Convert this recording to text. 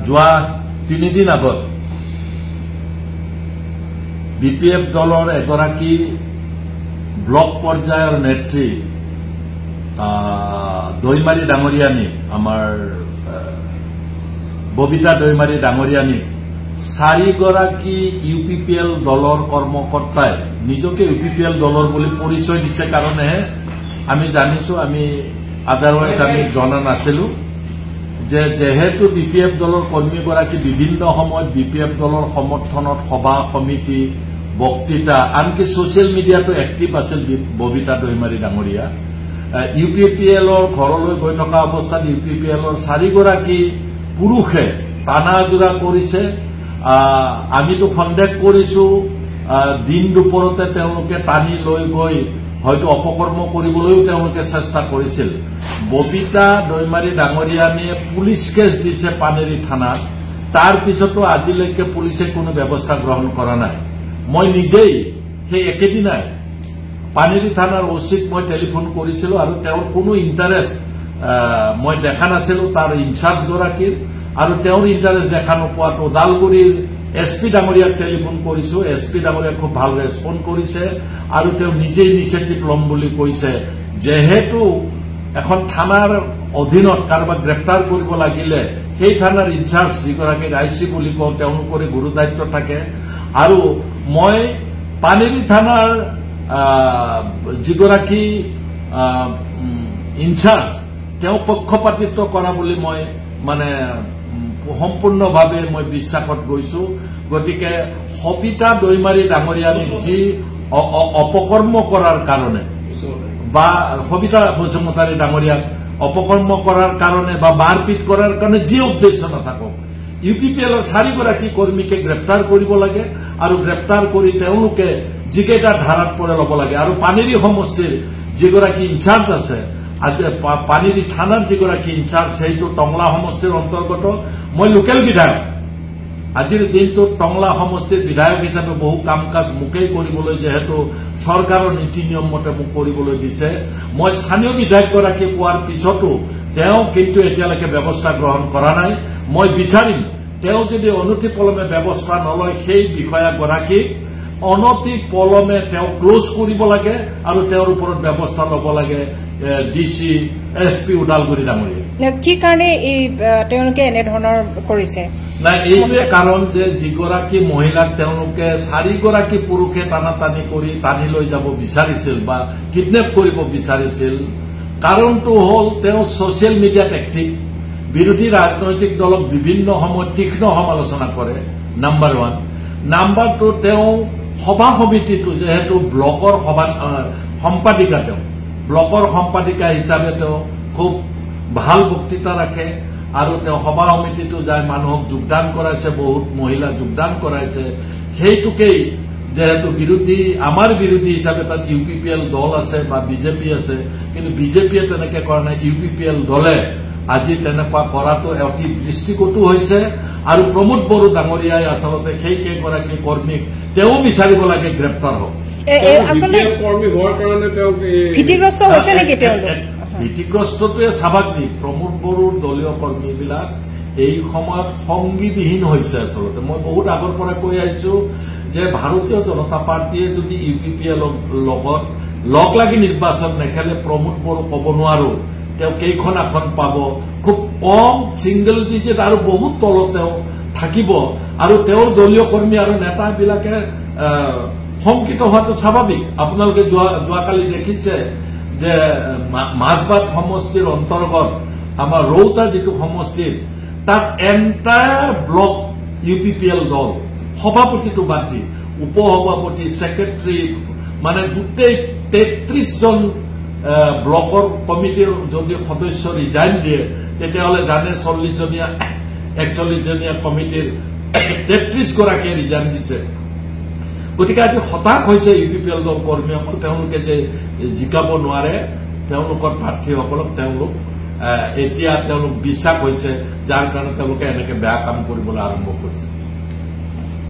যোৱা 3 দিন আগত বিপিএফ দলৰ এগৰাকী ব্লক পৰ্যায়ৰ নেত্ৰী দৈমাৰী ডাঙৰীয়ানী আমাৰ ববিতা দৈমাৰী ডাঙৰীয়ানী 4 গৰাকী ইউপিপিএল দলৰ কৰ্মকৰ্তাই নিজকে ইউপিপিএল দলৰ বুলি পৰিচয় দিছে কাৰণে আমি জানিছো আমি আদাৰৱাইজ আমি জনা নাছিলো যে যেহেতু বিপিএফ দলৰ কৰ্মীগৰাকী বিভিন্ন সময়ত বিপিএফ দলৰ সমৰ্থনত সভা সমিতি বক্তৃতা আনকি সোশ্যাল মিডিয়াটো এক্টিভ আছিল ববিতা দৈমাৰী ডাঙৰীয়া ইউপিপিএলৰ ঘৰলৈ গৈ থকা অৱস্থাত ইউপিপিএলৰ 4 গৰাকী পুৰুষে টানাজোৰা কৰিছে আমিতো সন্দেহ কৰিছো দিন দুপৰতে তেওঁলোকে টানি লৈ গৈ হয়তো অপকৰ্ম কৰিবলৈও তেওঁলোকে চেষ্টা কৰিছিল ববিতা দৈমাৰী ডাঙৰীয়ানীয়ে পুলিচ কেছ দিছে পানেৰী থানাত তাৰ পিছতো আজিলৈকে পুলিচে কোনো ব্যৱস্থা গ্ৰহণ কৰা নাই মই নিজেই সেই একেদিনাই পানেৰী থানাৰ ওচিক মই টেলিফোন কৰিছিলো আৰু তেওঁৰ কোনো ইণ্টাৰেষ্ট মই দেখা নাছিলো তাৰ ইনচাৰ্জ গৰাকীৰ আৰু তেওঁৰ ইণ্টাৰেষ্ট দেখা নোপোৱাত ওদালগুৰিৰ এসপি ডাঙৰীয়াক টেলিফোন কৰিছো এসপি ডাঙৰীয়া খুব ভাল ৰেছপন্ড কৰিছে আৰু তেওঁ নিজে ইনিচিয়েটিভ লম বুলি কৈছে যেহেতু এখন থানাৰ অধীনত কাৰোবাক গ্ৰেপ্তাৰ কৰিব লাগিলে সেই থানাৰ ইনচাৰ্জ যিগৰাকী আইচি বুলি কওঁ তেওঁলোকৰ গুৰু দায়িত্ব থাকে আৰু মই পানেৰী থানাৰ যিগৰাকী ইনচাৰ্জ তেওঁ পক্ষপাতিত্ব কৰা বুলি মই মানে সম্পূৰ্ণভাৱে মই বিশ্বাসত গৈছো গতিকে সবিতা দৈমাৰী ডাঙৰীয়ানীক যি অপকৰ্ম কৰাৰ কাৰণে বা সবিতা বসুমতাৰী ডাঙৰীয়াক অপকৰ্ম কৰাৰ কাৰণে বা মাৰপিট কৰাৰ কাৰণে যি উদ্দেশ্য নাথাকক ইউপিপিএলৰ 4 গৰাকী কৰ্মীকে গ্ৰেপ্তাৰ কৰিব লাগে আৰু গ্ৰেপ্তাৰ কৰি তেওঁলোকে যিকেইটা ধাৰাত পৰে ল'ব লাগে আৰু পানেৰী সমষ্টিৰ যিগৰাকী ইনচাৰ্জ আছে পানেৰী থানাৰ যিগৰাকী ইনচাৰ্জ সেইটো টংলা সমষ্টিৰ অন্তৰ্গত মই লোকেল বিধায়ক আজিৰ দিনটোত টংলা সমষ্টিৰ বিধায়ক হিচাপে বহু কাম কাজ মুকেই কৰিবলৈ যেহেতু চৰকাৰৰ নীতি নিয়ম মতে মোক কৰিবলৈ দিছে মই স্থানীয় বিধায়কগৰাকী কোৱাৰ পিছতো তেওঁ কিন্তু এতিয়ালৈকে ব্যৱস্থা গ্ৰহণ কৰা নাই মই বিচাৰিম তেওঁ যদি অনতি পলমে ব্যৱস্থা নলয় সেই বিষয়াগৰাকীক অনতি পলমে তেওঁ ক্লোজ কৰিব লাগে আৰু তেওঁৰ ওপৰত ব্যৱস্থা ল'ব লাগে ডিসি এসপি ওদালগুৰি ডাঙৰীয়া কি কাৰণে এই তেওঁলোকে এনে ধৰণৰ কৰিছে না এইটোৱে কাৰণ যে যিগৰাকী মহিলাক তেওঁলোকে 4 গৰাকী পুৰুষে টানাটানি কৰি টানি লৈ যাব বিচাৰিছিল বা কিডনেপ কৰিব বিচাৰিছিল কাৰণটো হ'ল তেওঁ সোশ্যাল মিডিয়াত এক্টিভ বিৰোধী ৰাজনৈতিক দলক বিভিন্ন সময়ত তীক্ষ্ণ সমালোচনা কৰে নাম্বাৰ 1 নাম্বাৰ 2 তেওঁ সভা সমিতিটো যেহেতু ব্লকৰ সম্পাদিকা তেওঁ ব্লকৰ সম্পাদিকা হিচাপে তেওঁ খুব ভাল বক্তৃতা ৰাখে আৰু তেওঁ সভা সমিতিটো যায় মানুহক যোগদান কৰাইছে বহুত মহিলা যোগদান কৰাইছে সেইটোকেই যেহেতু বিৰোধী আমাৰ বিৰোধী হিচাপে তাত ইউপিপিএল দল আছে বা বিজেপি আছে কিন্তু বিজেপিয়ে তেনেকে কৰা নাই ইউপিপিএল দলে আজি তেনেকুৱা কৰাটো অতি দৃষ্টিকটু হৈছে আৰু প্ৰমোদ বড়ো ডাঙৰীয়াই আচলতে সেই কেইগৰাকী কৰ্মীক তেওঁ বিচাৰিব লাগে গ্ৰেপ্তাৰ হওক কৰ্মী হোৱাৰ কাৰণে তেওঁ ভীতিগ্ৰস্ত হৈছে নেকি তেওঁলোক ভীতিগ্ৰস্তটোৱে স্বাভাৱিক প্ৰমোদ বড়োৰ দলীয় কৰ্মীবিলাক এই সময়ত সংগীবিহীন হৈছে আচলতে মই বহুত আগৰ পৰা কৈ আহিছো যে ভাৰতীয় জনতা পাৰ্টীয়ে যদি ইউপিপিএলৰ লগত লগ লাগি নিৰ্বাচন নেখেলে প্ৰমোদ বড়ো ক'ব নোৱাৰো তেওঁ কেইখন আসন পাব খুব কম সিংগল ডিজিট আৰু বহুত তলত তেওঁ থাকিব আৰু তেওঁৰ দলীয় কৰ্মী আৰু নেতাবিলাকে শংকিত হোৱাটো স্বাভাৱিক আপোনালোকে যোৱাকালি দেখিছে যে মাজবাট সমষ্টিৰ অন্তৰ্গত আমাৰ ৰৌতা যিটো সমষ্টিৰ তাত এণ্টায়াৰ ব্লক ইউপিপিএল দল সভাপতিটো বাদ দি উপসভাপতি সেক্ৰেটাৰী মানে গোটেই 33 জন ব্লকৰ কমিটিৰ যদি সদস্য ৰিজাইন দিয়ে তেতিয়াহ'লে জানে 40 জনীয়া 41 জনীয়া কমিটিৰ 33 গৰাকীয়ে ৰিজাইন দিছে গতিকে আজি হতাশ হৈছে ইউপিপিএল দল কৰ্মীসকল তেওঁলোকে যে জিকাব নোৱাৰে তেওঁলোকৰ প্ৰাৰ্থীসকলক তেওঁলোক এতিয়া তেওঁলোক বিশ্বাস হৈছে যাৰ কাৰণে তেওঁলোকে এনেকে বেয়া কাম কৰিবলৈ আৰম্ভ কৰিছে